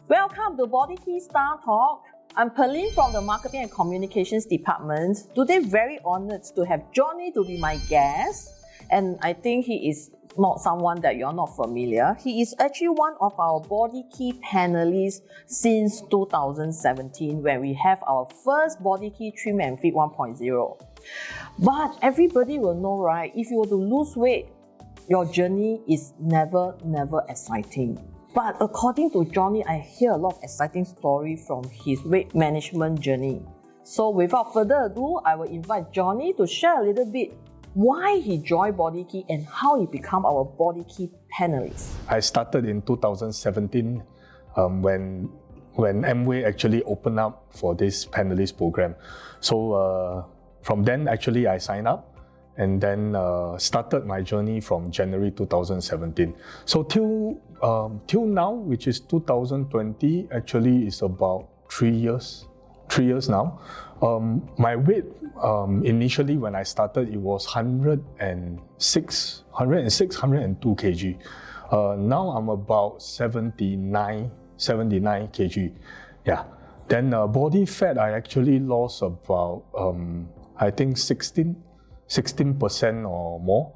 Welcome to BodyKey Star Talk. I'm Pearline from the Marketing and Communications Department. Today, very honored to have Johnny to be my guest. And I think he is not someone that you're not familiar. He is actually one of our BodyKey panelists since 2017 when we have our first BodyKey Trim and Fit 1.0. But everybody will know, right? If you were to lose weight, your journey is never exciting. But according to Johnny, I hear a lot of exciting stories from his weight management journey. So without further ado, I will invite Johnny to share a little bit why he joined BodyKey and how he became our BodyKey panelist. I started in 2017 when Amway actually opened up for this panelist program. So from then actually I signed up and then started my journey from January 2017. So till now, which is 2020, actually is about 3 years. 3 years now. My weight initially when I started, it was 102 kg. Now I'm about 79 kg. Yeah. Then body fat, I actually lost about I think 16% or more.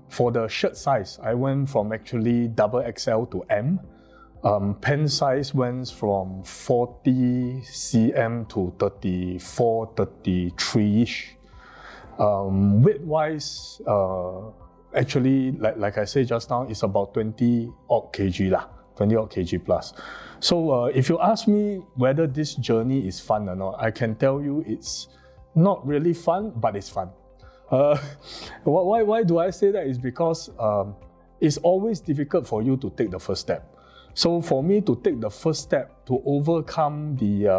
For the shirt size, I went from actually double XL to M. Pen size went from 40 cm to 34, 33-ish. Weight-wise, actually, like I said just now, it's about 20 odd kg lah, 20 odd kg plus. So if you ask me whether this journey is fun or not, I can tell you it's not really fun, but it's fun. Why do I say that? Is because it's always difficult for you to take the first step. So for me to take the first step to overcome the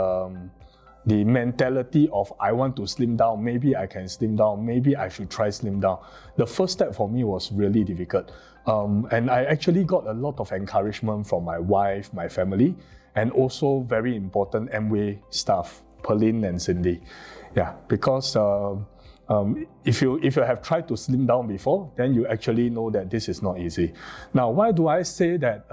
mentality of I want to slim down, maybe I can slim down, maybe I should try slim down. The first step for me was really difficult. And I actually got a lot of encouragement from my wife, my family, and also very important Amway staff, Pearline and Cindy. Yeah, because if you have tried to slim down before, then you actually know that this is not easy. Now, why do I say that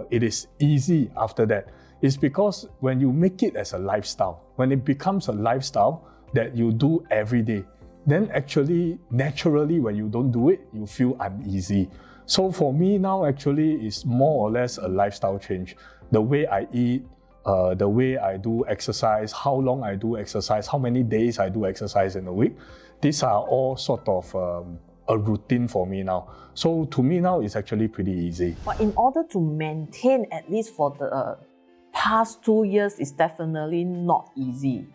it is easy after that? It's because when you make it as a lifestyle, when it becomes a lifestyle that you do every day, then actually, naturally, when you don't do it, you feel uneasy. So for me now, actually, it's more or less a lifestyle change. The way I eat, the way I do exercise, how long I do exercise, how many days I do exercise in a week. These are all sort of a routine for me now. So to me now, it's actually pretty easy. But in order to maintain, at least for the past 2 years, is definitely not easy.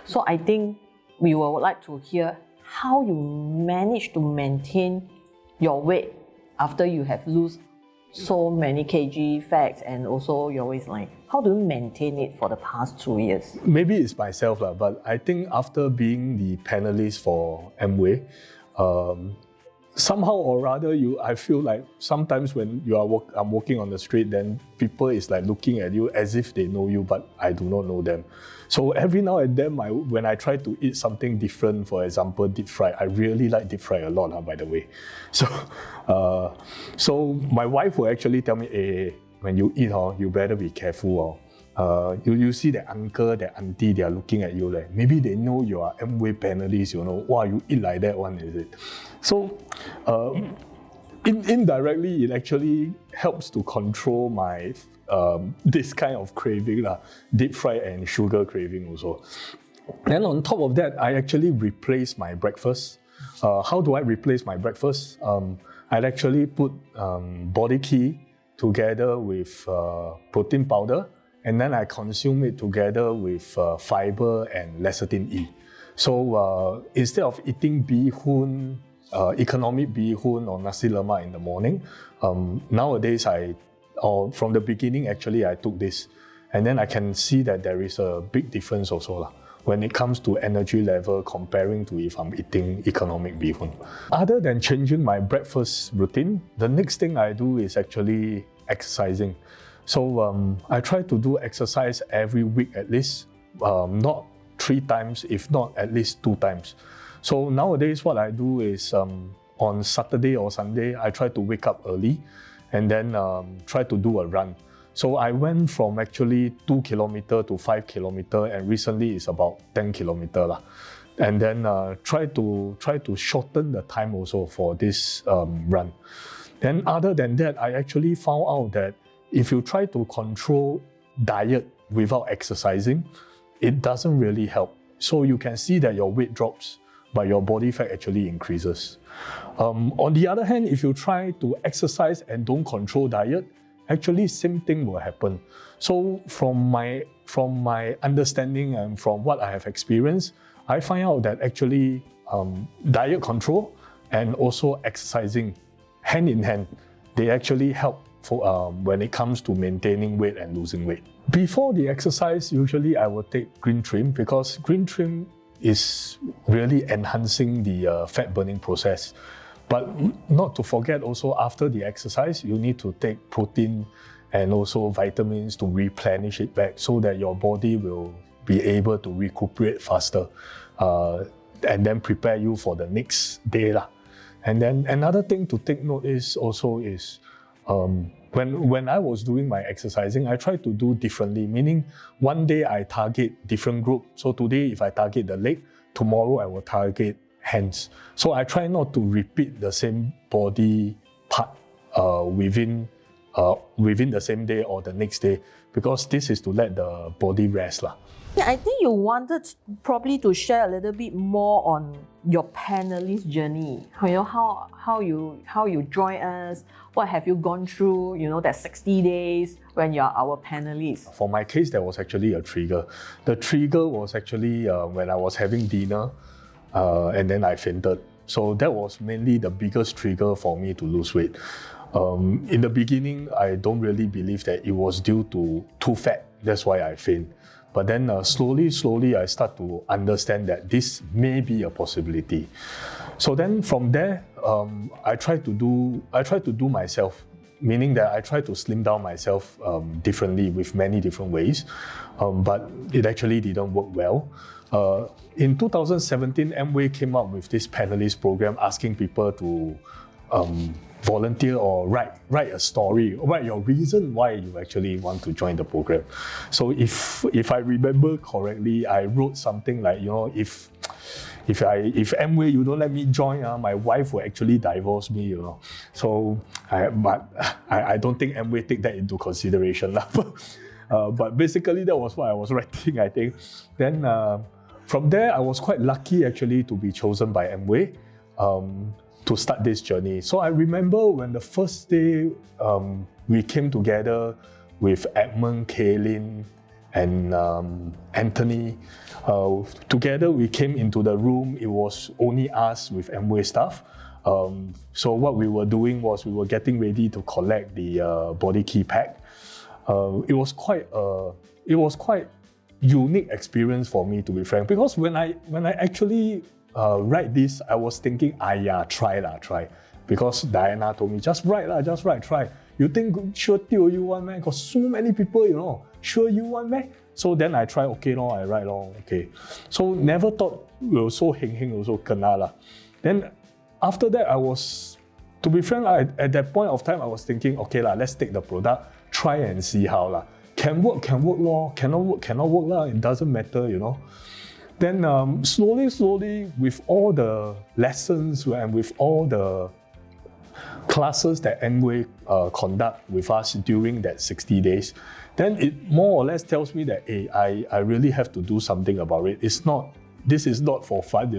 So I think we would like to hear how you manage to maintain your weight after you have lost so many kg fat and also your waistline. How do you maintain it for the past 2 years? Maybe it's myself, but I think after being the panelist for Amway, somehow or rather, I feel like sometimes when I'm walking on the street, then people is like looking at you as if they know you, but I do not know them. So every now and then, when I try to eat something different, for example, deep fried, I really like deep fried a lot, by the way. So my wife will actually tell me, hey, when you eat, you better be careful. You see that uncle, that auntie, they are looking at you like, maybe they know you are Amway panelist, wow, you eat like that one, is it? So indirectly, it actually helps to control my this kind of craving, deep fried and sugar craving also. Then on top of that, I actually replace my breakfast. How do I replace my breakfast? I'd actually put BodyKey together with protein powder, and then I consume it together with fiber and lecithin E. So instead of eating bee-hoon, economic bee-hoon or nasi lemak in the morning, nowadays from the beginning actually I took this, and then I can see that there is a big difference also when it comes to energy level comparing to if I'm eating economic bee-hoon. Other than changing my breakfast routine, the next thing I do is actually exercising. So I try to do exercise every week at least, not 3 times, if not at least 2 times. So nowadays what I do is on Saturday or Sunday, I try to wake up early and then try to do a run. So I went from actually 2 kilometer to 5 kilometer, and recently it's about 10 kilometer lah. And then try to shorten the time also for this run. Then other than that, I actually found out that if you try to control diet without exercising, it doesn't really help. So you can see that your weight drops, but your body fat actually increases. On the other hand, if you try to exercise and don't control diet, actually same thing will happen. So from my understanding and from what I have experienced, I find out that actually diet control and also exercising hand in hand, they actually help for when it comes to maintaining weight and losing weight. Before the exercise, usually I will take green trim because green trim is really enhancing the fat burning process. But not to forget also after the exercise, you need to take protein and also vitamins to replenish it back so that your body will be able to recuperate faster and then prepare you for the next day lah. And then another thing to take note is when I was doing my exercising, I tried to do differently, meaning one day I target different group. So today if I target the leg, tomorrow I will target hands. So I try not to repeat the same body part within the same day or the next day, because this is to let the body rest lah. Yeah, I think you wanted probably to share a little bit more on your panelist journey. How you join us, what have you gone through, that 60 days when you're our panelist. For my case, there was actually a trigger. The trigger was actually when I was having dinner and then I fainted. So that was mainly the biggest trigger for me to lose weight. In the beginning, I don't really believe that it was due to too fat. That's why I faint. But then slowly I start to understand that this may be a possibility. So then from there, I try to do myself, meaning that I try to slim down myself differently with many different ways, but it actually didn't work well. In 2017, Amway came up with this panelist program asking people to volunteer or write a story, write your reason why you actually want to join the program. So if I remember correctly, I wrote something like, if Amway you don't let me join, my wife will actually divorce me, So I don't think Amway take that into consideration. But basically that was what I was writing, I think. Then from there, I was quite lucky actually to be chosen by Amway to start this journey. So I remember when the first day we came together with Edmund, Kaylin, and Anthony. Together we came into the room. It was only us with Amway staff. So what we were doing was we were getting ready to collect the BodyKey pack. It was quite unique experience for me, to be frank, because when I actually write this, I was thinking, try. Because Diana told me, just write, try. You think sure tell you one man? Got so many people, sure you one man? So then I try, okay, I write, okay. So never thought we were so heng also kena lah. Then after that, to be frank, at that point of time, I was thinking, okay lah, let's take the product, try and see how lah. Can work lor, cannot work lah, it doesn't matter, Then slowly, with all the lessons and with all the classes that Amway conduct with us during that 60 days, then it more or less tells me that, hey, I really have to do something about it. This is not for fun,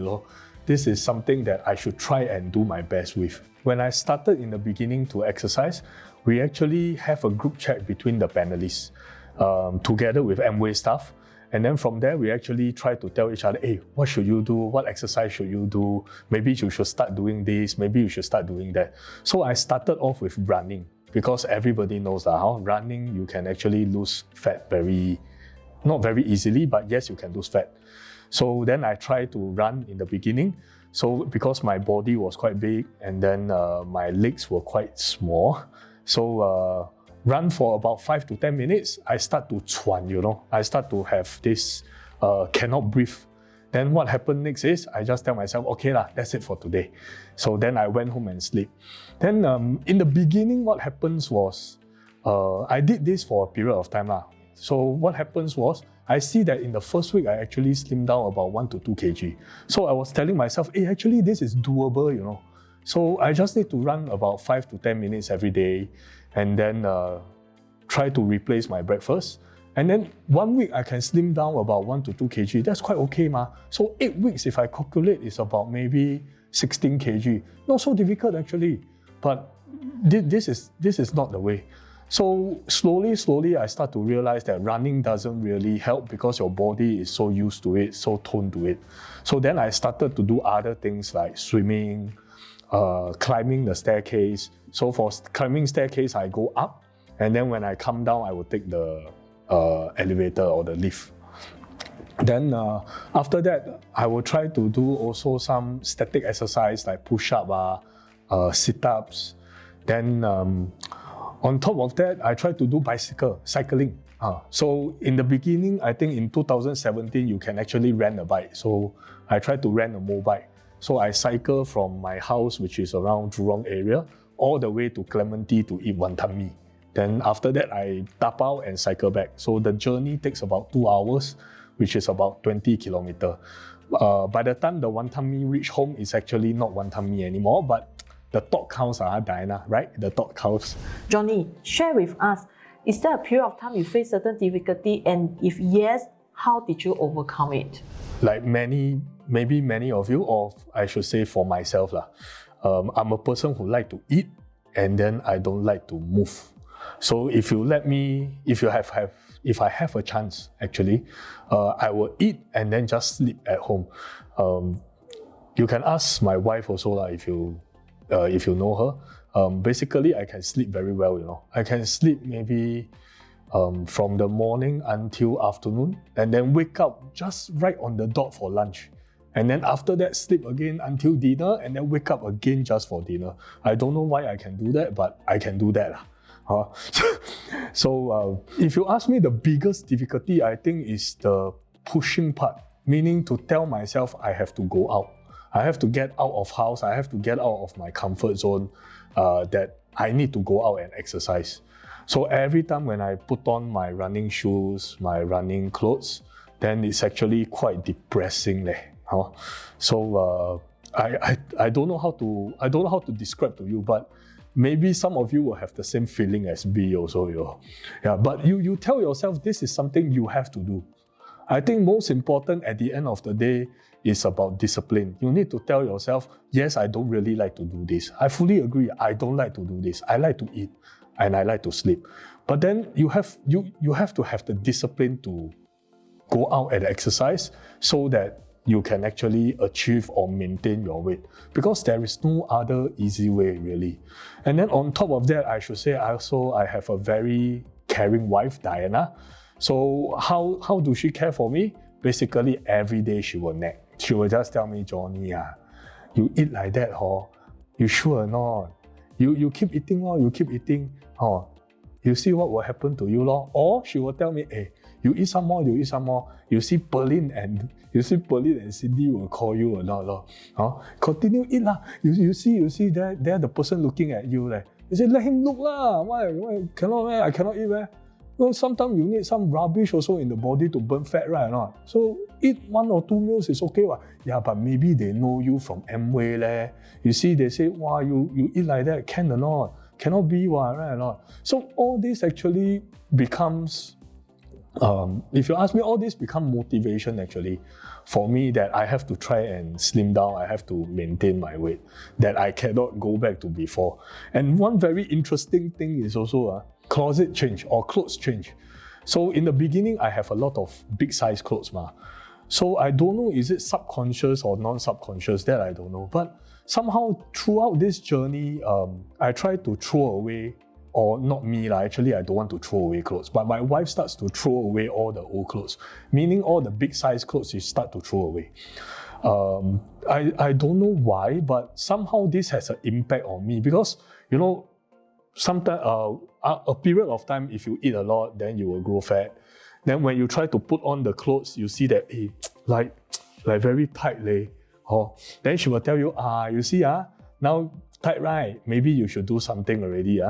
This is something that I should try and do my best with. When I started in the beginning to exercise, we actually have a group chat between the panelists together with Amway staff. And then from there, we actually try to tell each other, hey, what should you do? What exercise should you do? Maybe you should start doing this. Maybe you should start doing that. So I started off with running because everybody knows that how running, you can actually lose fat not very easily, but yes, you can lose fat. So then I tried to run in the beginning. So because my body was quite big and then my legs were quite small. So run for about 5 to 10 minutes, I start to chuan, I start to have this cannot breathe. Then what happened next is I just tell myself, okay lah, that's it for today. So then I went home and sleep. Then in the beginning, what happens was I did this for a period of time. So what happens was, I see that in the first week, I actually slimmed down about 1 to 2 kg. So I was telling myself, hey, actually this is doable, So I just need to run about 5 to 10 minutes every day and then try to replace my breakfast. And then 1 week, I can slim down about 1 to 2 kg. That's quite okay, ma. So 8 weeks, if I calculate, is about maybe 16 kg. Not so difficult, actually. But this is not the way. So slowly, I start to realize that running doesn't really help because your body is so used to it, so toned to it. So then I started to do other things like swimming, climbing the staircase. So for climbing staircase, I go up, and then when I come down, I will take the elevator or the lift. Then after that, I will try to do also some static exercise like push-up, sit-ups. Then on top of that, I try to do cycling. So in the beginning, I think in 2017, you can actually rent a bike. So I try to rent a mobike. So I cycle from my house, which is around Jurong area, all the way to Clementi to eat wonton mee. Then after that, I tap out and cycle back. So the journey takes about 2 hours, which is about 20 kilometers. By the time the wonton mee reach home, it's actually not wonton mee anymore, but the thought counts, Diana, right? The thought counts. Johnny, share with us, is there a period of time you face certain difficulty, and if yes, how did you overcome it? Like maybe many of you, or I should say for myself, I'm a person who like to eat and then I don't like to move. So if I have a chance, actually, I will eat and then just sleep at home. You can ask my wife also, if you know her. Basically, I can sleep very well, I can sleep maybe from the morning until afternoon, and then wake up just right on the dot for lunch. And then after that, sleep again until dinner, and then wake up again just for dinner. I don't know why I can do that, but I can do that. So if you ask me, the biggest difficulty, I think, is the pushing part, meaning to tell myself I have to go out. I have to get out of house, I have to get out of my comfort zone, that I need to go out and exercise. So every time when I put on my running shoes, my running clothes, then it's actually quite depressing. So I don't know how to describe to you, but maybe some of you will have the same feeling as me also. Yeah, but you tell yourself this is something you have to do. I think most important at the end of the day is about discipline. You need to tell yourself, yes, I don't really like to do this. I fully agree, I don't like to do this. I like to eat and I like to sleep. But then you have to have the discipline to go out and exercise so that you can actually achieve or maintain your weight, because there is no other easy way really. And then on top of that, I should say I have a very caring wife, Diana. So how do she care for me? Basically, every day she will nag. She will just tell me, Johnny, you eat like that, you sure or not? You keep eating, you keep eating, you see what will happen to you, Or she will tell me, hey, you eat some more. You see Pearlyn and Cindy will call you or not, Continue eat lah. You see there the person looking at you, you say, let him look lah. Why cannot? I cannot eat, Well, sometimes you need some rubbish also in the body to burn fat, right or not? So eat 1 or 2 meals is okay, Yeah, but maybe they know you from Amway, You see, they say, wow, you eat like that, can or not? Cannot be, right or not? So all this actually becomes, if you ask me, all this become motivation actually for me, that I have to try and slim down, I have to maintain my weight, that I cannot go back to before. And one very interesting thing is also closet change or clothes change. So in the beginning, I have a lot of big size clothes. So I don't know, is it subconscious or non-subconscious, that I don't know. But somehow throughout this journey, I try to throw away, or not me, actually I don't want to throw away clothes, but my wife starts to throw away all the old clothes, meaning all the big size clothes she start to throw away. I don't know why, but somehow this has an impact on me, because, sometimes a period of time, if you eat a lot, then you will grow fat. Then when you try to put on the clothes, you see that, like very tight, Then she will tell you, you see, now tight, right? Maybe you should do something already,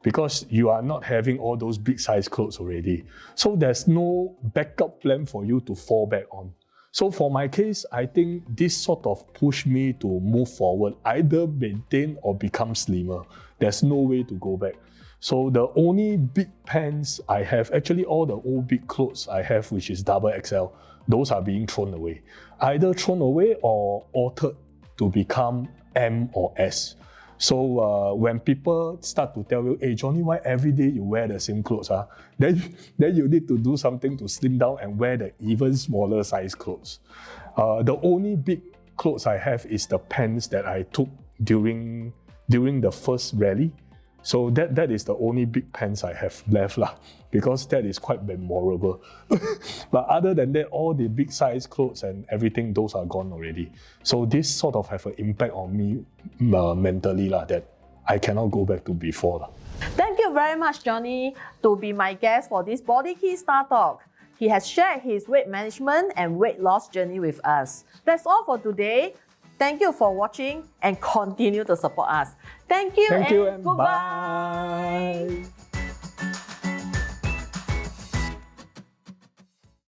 because you are not having all those big size clothes already. So there's no backup plan for you to fall back on. So for my case, I think this sort of pushed me to move forward, either maintain or become slimmer. There's no way to go back. So the only big pants I have, actually all the old big clothes I have, which is double XL, those are being thrown away. Either thrown away or altered to become M or S. So when people start to tell you, hey Johnny, why every day you wear the same clothes? Then you need to do something to slim down and wear the even smaller size clothes. The only big clothes I have is the pants that I took during the first rally. So that is the only big pants I have left because that is quite memorable. But other than that, all the big size clothes and everything, those are gone already. So this sort of have an impact on me mentally that I cannot go back to before. Thank you very much, Johnny, to be my guest for this BodyKey Star Talk. He has shared his weight management and weight loss journey with us. That's all for today. Thank you for watching and continue to support us. Thank you and goodbye. Bye.